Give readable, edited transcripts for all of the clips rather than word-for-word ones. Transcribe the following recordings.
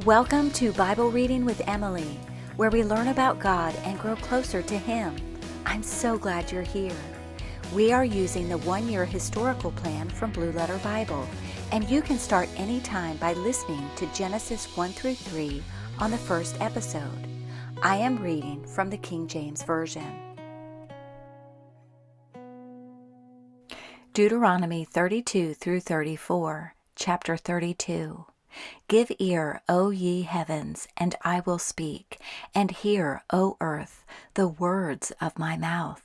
Welcome to Bible Reading with Emily, where we learn about God and grow closer to Him. I'm so glad you're here. We are using the one-year historical plan from Blue Letter Bible, and you can start anytime by listening to Genesis 1 through 3 on the first episode. I am reading from the King James Version. Deuteronomy 32 through 34, chapter 32. Give ear, O ye heavens, and I will speak, and hear, O earth, the words of my mouth.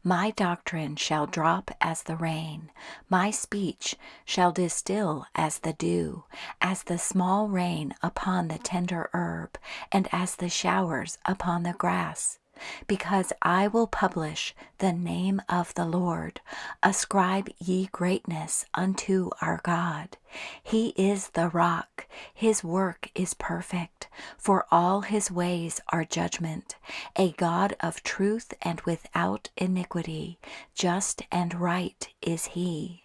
My doctrine shall drop as the rain, my speech shall distill as the dew, as the small rain upon the tender herb, and as the showers upon the grass. Because I will publish the name of the Lord. Ascribe ye greatness unto our God. He is the rock, his work is perfect, for all his ways are judgment. A God of truth and without iniquity, just and right is he.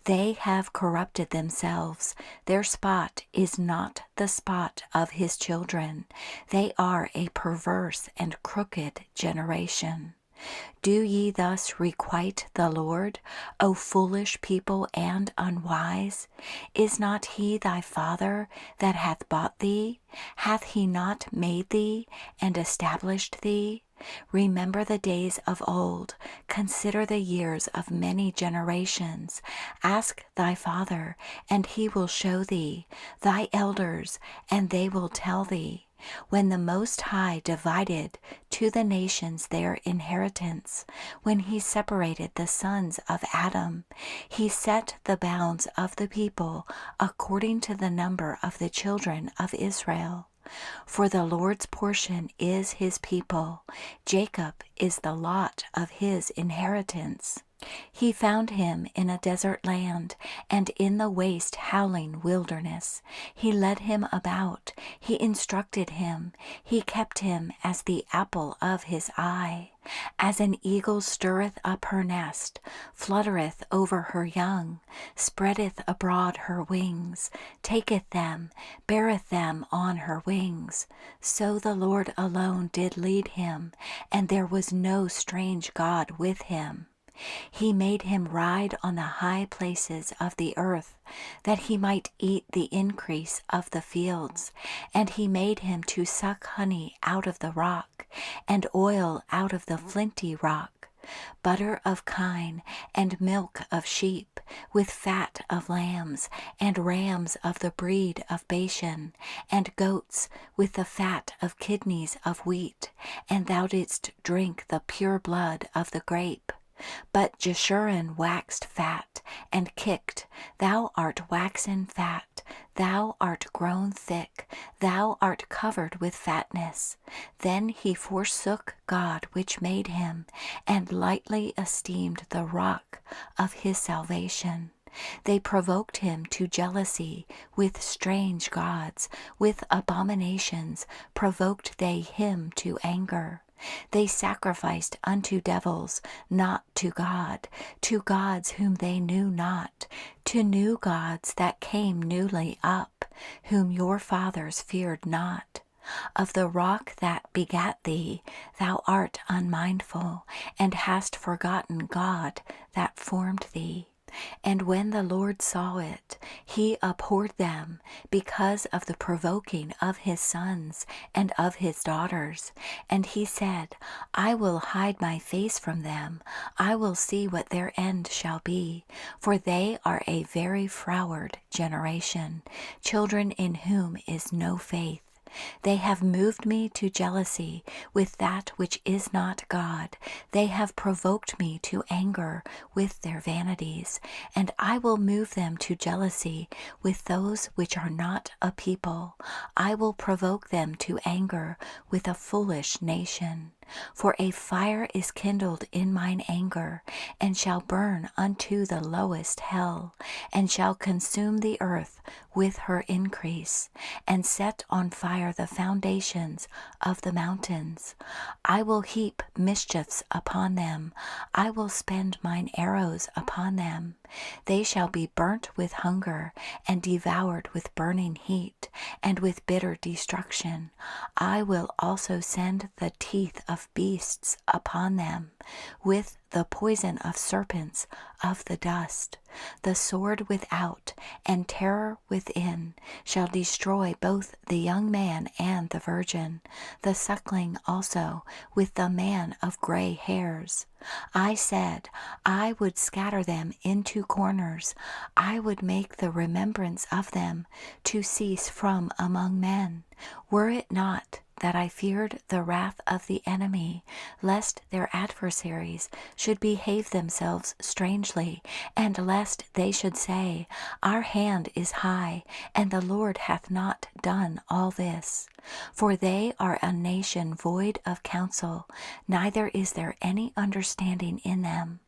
They have corrupted themselves. Their spot is not the spot of his children. They are a perverse and crooked generation. Do ye thus requite the Lord, O foolish people and unwise? Is not he thy father that hath bought thee? Hath he not made thee and established thee? Remember the days of old, consider the years of many generations. Ask thy father, and he will show thee, thy elders, and they will tell thee. When the Most High divided to the nations their inheritance, when he separated the sons of Adam, he set the bounds of the people according to the number of the children of Israel. For the Lord's portion is his people, Jacob is the lot of his inheritance. He found him in a desert land, and in the waste howling wilderness. He led him about, he instructed him, he kept him as the apple of his eye. As an eagle stirreth up her nest, fluttereth over her young, spreadeth abroad her wings, taketh them, beareth them on her wings. So the Lord alone did lead him, and there was no strange God with him. He made him ride on the high places of the earth, that he might eat the increase of the fields. And he made him to suck honey out of the rock, and oil out of the flinty rock, butter of kine, and milk of sheep, with fat of lambs, and rams of the breed of Bashan, and goats, with the fat of kidneys of wheat. And thou didst drink the pure blood of the grape. But Jeshurun waxed fat, and kicked. Thou art waxen fat, thou art grown thick, thou art covered with fatness. Then he forsook God which made him, and lightly esteemed the rock of his salvation. They provoked him to jealousy with strange gods, with abominations provoked they him to anger. They sacrificed unto devils, not to God, to gods whom they knew not, to new gods that came newly up, whom your fathers feared not. Of the rock that begat thee, thou art unmindful, and hast forgotten God that formed thee. And when the Lord saw it, he abhorred them because of the provoking of his sons and of his daughters. And he said, I will hide my face from them, I will see what their end shall be. For they are a very froward generation, children in whom is no faith. They have moved me to jealousy with that which is not God. They have provoked me to anger with their vanities. And I will move them to jealousy with those which are not a people. I will provoke them to anger with a foolish nation. For a fire is kindled in mine anger, and shall burn unto the lowest hell, and shall consume the earth with her increase, and set on fire the foundations of the mountains. I will heap mischiefs upon them, I will spend mine arrows upon them. They shall be burnt with hunger, and devoured with burning heat, and with bitter destruction. I will also send the teeth of beasts upon them, with the poison of serpents of the dust. The sword without and terror within shall destroy both the young man and the virgin, the suckling also with the man of gray hairs. I said, I would scatter them into corners. I would make the remembrance of them to cease from among men. Were it not that I feared the wrath of the enemy, lest their adversaries should behave themselves strangely, and lest they should say, Our hand is high, and the Lord hath not done all this. For they are a nation void of counsel, neither is there any understanding in them.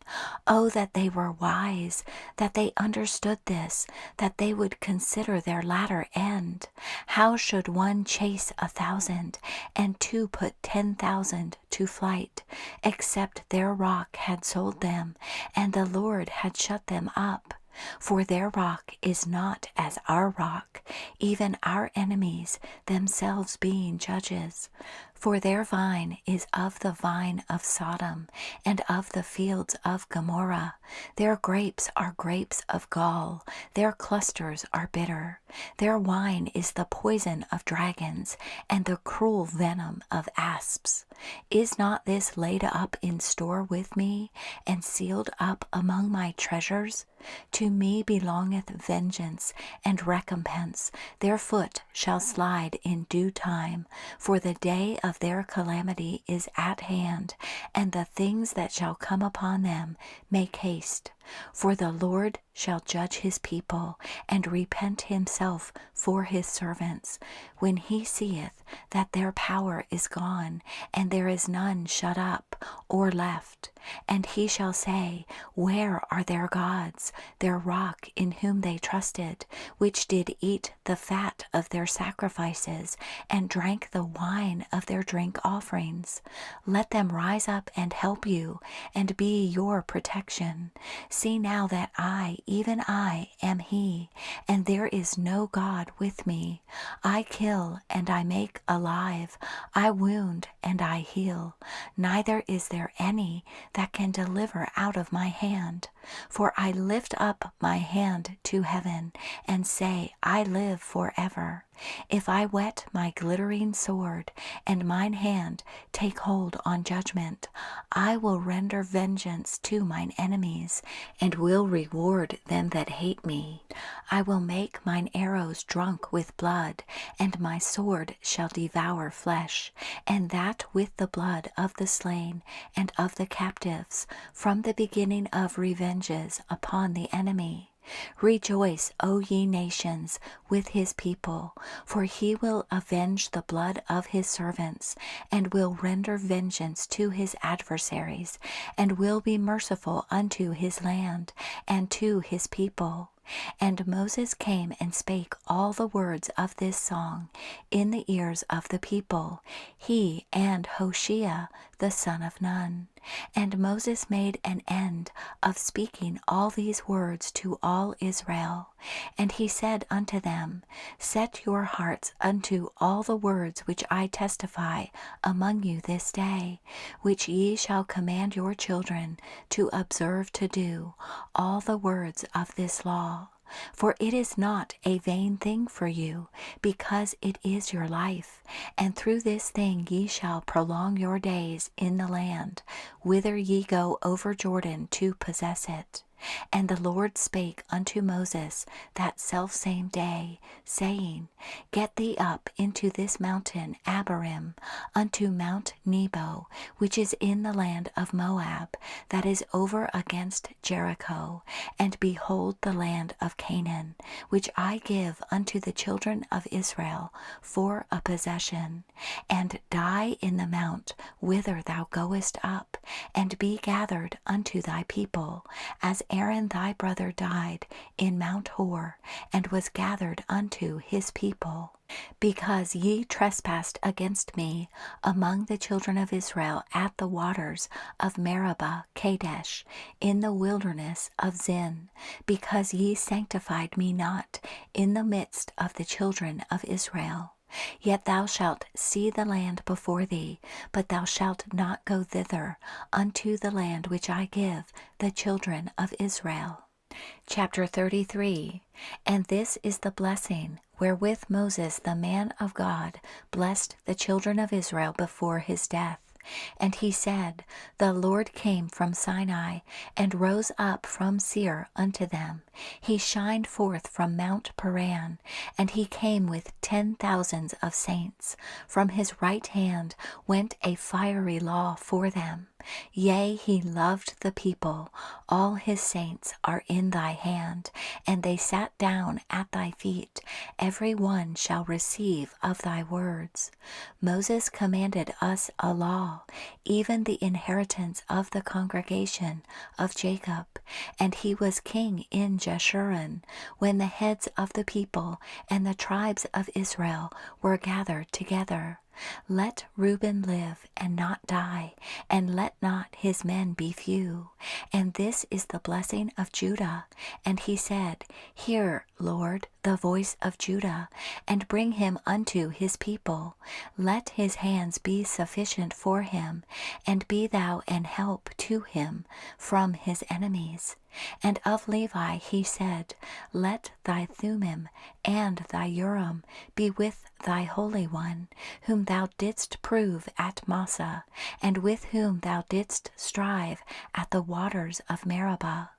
Oh, that they were wise, that they understood this, that they would consider their latter end. How should one chase 1,000, and two put 10,000 to flight, except their rock had sold them, and the Lord had shut them up? For their rock is not as our rock, even our enemies themselves being judges. For their vine is of the vine of Sodom, and of the fields of Gomorrah. Their grapes are grapes of gall, their clusters are bitter. Their wine is the poison of dragons, and the cruel venom of asps. Is not this laid up in store with me, and sealed up among my treasures? To me belongeth vengeance and recompense. Their foot shall slide in due time, for the day of their calamity is at hand, and the things that shall come upon them make haste. For the Lord shall judge his people, and repent himself for his servants, when he seeth that their power is gone, and there is none shut up or left. And he shall say, Where are their gods, their rock in whom they trusted, which did eat the fat of their sacrifices, and drank the wine of their drink offerings? Let them rise up and help you, and be your protection. See now that I, even I, am he, and there is no God with me. I kill and I make alive, I wound and I heal. Neither is there any that can deliver out of my hand. For I lift up my hand to heaven, and say, I live forever. If I whet my glittering sword, and mine hand take hold on judgment, I will render vengeance to mine enemies, and will reward them that hate me. I will make mine arrows drunk with blood, and my sword shall devour flesh, and that with the blood of the slain and of the captives, from the beginning of revenges upon the enemy. Rejoice, O ye nations, with his people, for he will avenge the blood of his servants, and will render vengeance to his adversaries, and will be merciful unto his land, and to his people. And Moses came and spake all the words of this song in the ears of the people, he and Hoshea the son of Nun. And Moses made an end of speaking all these words to all Israel. And he said unto them, Set your hearts unto all the words which I testify among you this day, which ye shall command your children to observe to do, all the words of this law. For it is not a vain thing for you, because it is your life, and through this thing ye shall prolong your days in the land, whither ye go over Jordan to possess it. And the Lord spake unto Moses that selfsame day, saying, Get thee up into this mountain Abarim, unto Mount Nebo, which is in the land of Moab, that is over against Jericho, and behold the land of Canaan, which I give unto the children of Israel for a possession, and die in the mount whither thou goest up, and be gathered unto thy people, as Aaron thy brother died in Mount Hor, and was gathered unto his people. Because ye trespassed against me among the children of Israel at the waters of Meribah Kadesh, in the wilderness of Zin, because ye sanctified me not in the midst of the children of Israel. Yet thou shalt see the land before thee, but thou shalt not go thither unto the land which I give the children of Israel. Chapter 33. And this is the blessing wherewith Moses the man of God blessed the children of Israel before his death. And he said, The Lord came from Sinai, and rose up from Seir unto them. He shined forth from Mount Paran, and he came with 10,000s of saints. From his right hand went a fiery law for them. Yea, he loved the people. All his saints are in thy hand, and they sat down at thy feet. Every one shall receive of thy words. Moses commanded us a law, even the inheritance of the congregation of Jacob. And he was king in Jeshurun, when the heads of the people and the tribes of Israel were gathered together. Let Reuben live and not die, and let not his men be few. And this is the blessing of Judah. And he said, Hear, Lord, the voice of Judah, and bring him unto his people. Let his hands be sufficient for him, and be thou an help to him from his enemies. And of Levi he said, Let thy Thummim and thy Urim be with thy Holy One, whom thou didst prove at Massah, and with whom thou didst strive at the waters of Meribah.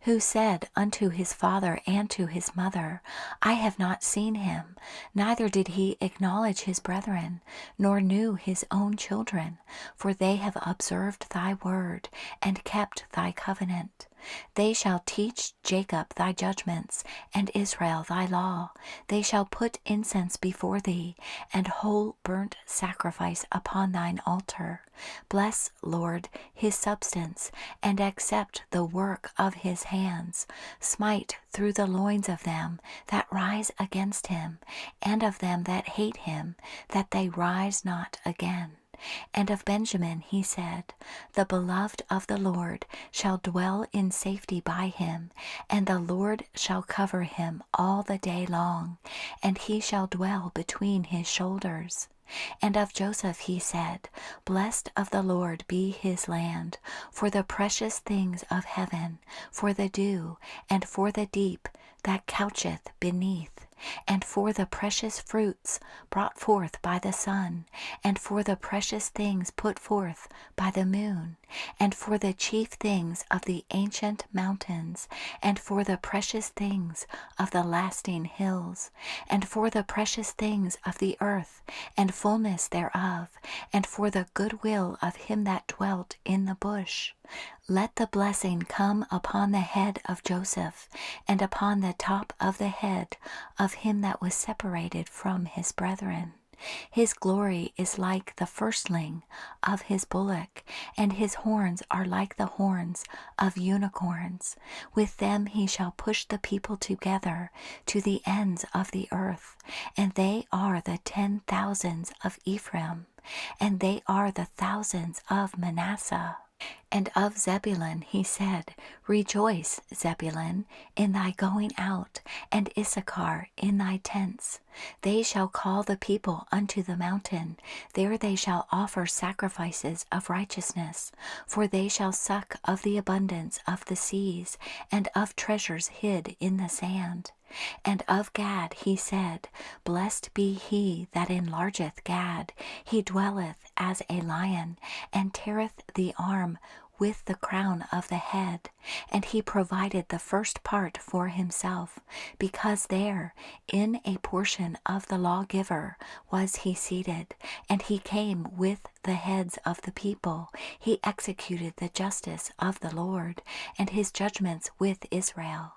Who said unto his father and to his mother, I have not seen him, neither did he acknowledge his brethren, nor knew his own children, for they have observed thy word, and kept thy covenant. They shall teach Jacob thy judgments, and Israel thy law. They shall put incense before thee, and whole burnt sacrifice upon thine altar. Bless, Lord, his substance, and accept the work of his hands. Smite through the loins of them that rise against him, and of them that hate him, that they rise not again. And of Benjamin he said, The beloved of the Lord shall dwell in safety by him, and the Lord shall cover him all the day long, and he shall dwell between his shoulders. And of Joseph he said, Blessed of the Lord be his land, for the precious things of heaven, for the dew, and for the deep that coucheth beneath, and for the precious fruits brought forth by the sun, and for the precious things put forth by the moon, and for the chief things of the ancient mountains, and for the precious things of the lasting hills, and for the precious things of the earth, and fullness thereof, and for the goodwill of him that dwelt in the bush. Let the blessing come upon the head of Joseph, and upon the top of the head of him that was separated from his brethren. His glory is like the firstling of his bullock, and his horns are like the horns of unicorns. With them he shall push the people together to the ends of the earth, and they are the 10,000s of Ephraim, and they are the thousands of Manasseh. And of Zebulun he said, Rejoice, Zebulun, in thy going out, and Issachar in thy tents. They shall call the people unto the mountain, there they shall offer sacrifices of righteousness, for they shall suck of the abundance of the seas, and of treasures hid in the sand. And of Gad he said, Blessed be he that enlargeth Gad. He dwelleth as a lion, and teareth the arm with the crown of the head, and he provided the first part for himself, because there, in a portion of the lawgiver, was he seated, and he came with the heads of the people. He executed the justice of the Lord, and his judgments with Israel.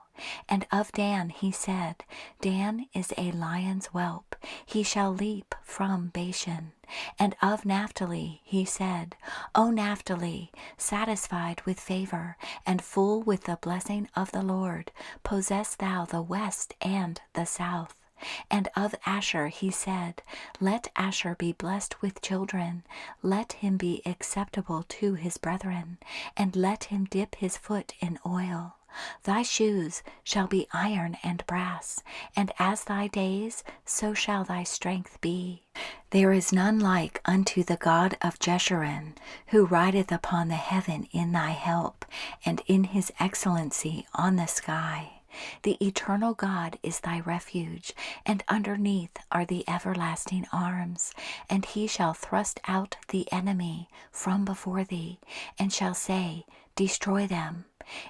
And of Dan he said, Dan is a lion's whelp, he shall leap from Bashan. And of Naphtali he said, O Naphtali, satisfied with favor, and full with the blessing of the Lord, possess thou the west and the south. And of Asher he said, Let Asher be blessed with children, let him be acceptable to his brethren, and let him dip his foot in oil. Thy shoes shall be iron and brass, and as thy days, so shall thy strength be. There is none like unto the God of Jeshurun, who rideth upon the heaven in thy help, and in his excellency on the sky. The eternal God is thy refuge, and underneath are the everlasting arms. And he shall thrust out the enemy from before thee, and shall say, Destroy them.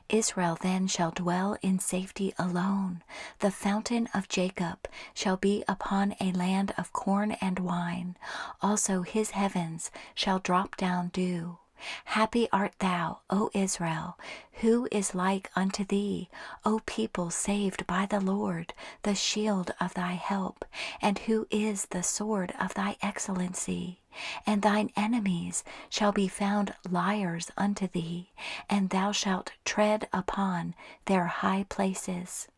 Israel then shall dwell in safety alone. The fountain of Jacob shall be upon a land of corn and wine. Also his heavens shall drop down dew. Happy art thou, O Israel, who is like unto thee, O people saved by the Lord, the shield of thy help, and who is the sword of thy excellency. And thine enemies shall be found liars unto thee, and thou shalt tread upon their high places.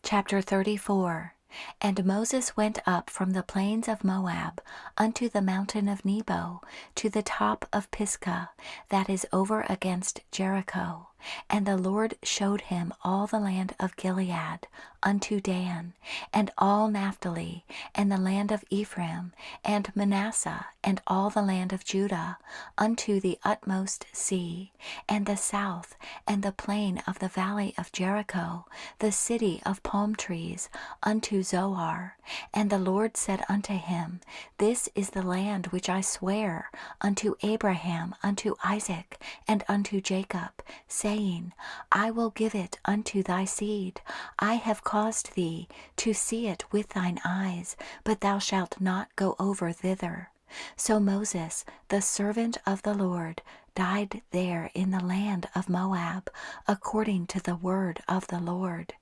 Chapter 34. And Moses went up from the plains of Moab unto the mountain of Nebo, to the top of Pisgah, that is over against Jericho. And the Lord showed him all the land of Gilead, unto Dan, and all Naphtali, and the land of Ephraim, and Manasseh, and all the land of Judah, unto the utmost sea, and the south, and the plain of the valley of Jericho, the city of palm trees, unto Zoar. And the Lord said unto him, This is the land which I swear unto Abraham, unto Isaac, and unto Jacob, saying, I will give it unto thy seed. I have caused thee to see it with thine eyes, but thou shalt not go over thither. So Moses, the servant of the Lord, died there in the land of Moab, according to the word of the Lord.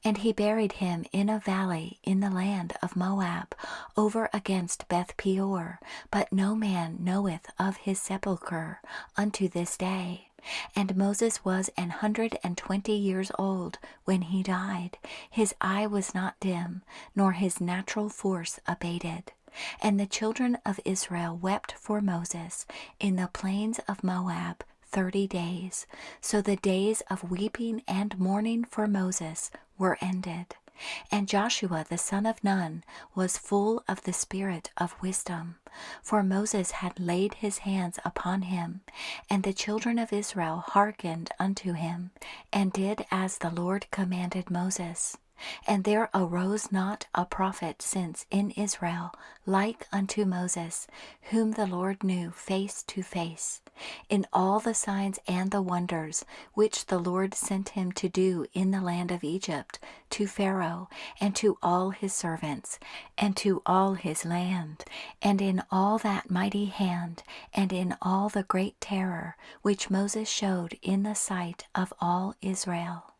And he buried him in a valley in the land of Moab, over against Beth Peor, but no man knoweth of his sepulchre unto this day. And Moses was 120 years old when he died. His eye was not dim, nor his natural force abated. And the children of Israel wept for Moses in the plains of Moab 30 days. So the days of weeping and mourning for Moses were ended. And Joshua the son of Nun was full of the spirit of wisdom, for Moses had laid his hands upon him. And the children of Israel hearkened unto him, and did as the Lord commanded Moses. And there arose not a prophet since in Israel like unto Moses, whom the Lord knew face to face, in all the signs and the wonders which the Lord sent him to do in the land of Egypt, to Pharaoh, and to all his servants, and to all his land, and in all that mighty hand, and in all the great terror which Moses showed in the sight of all Israel.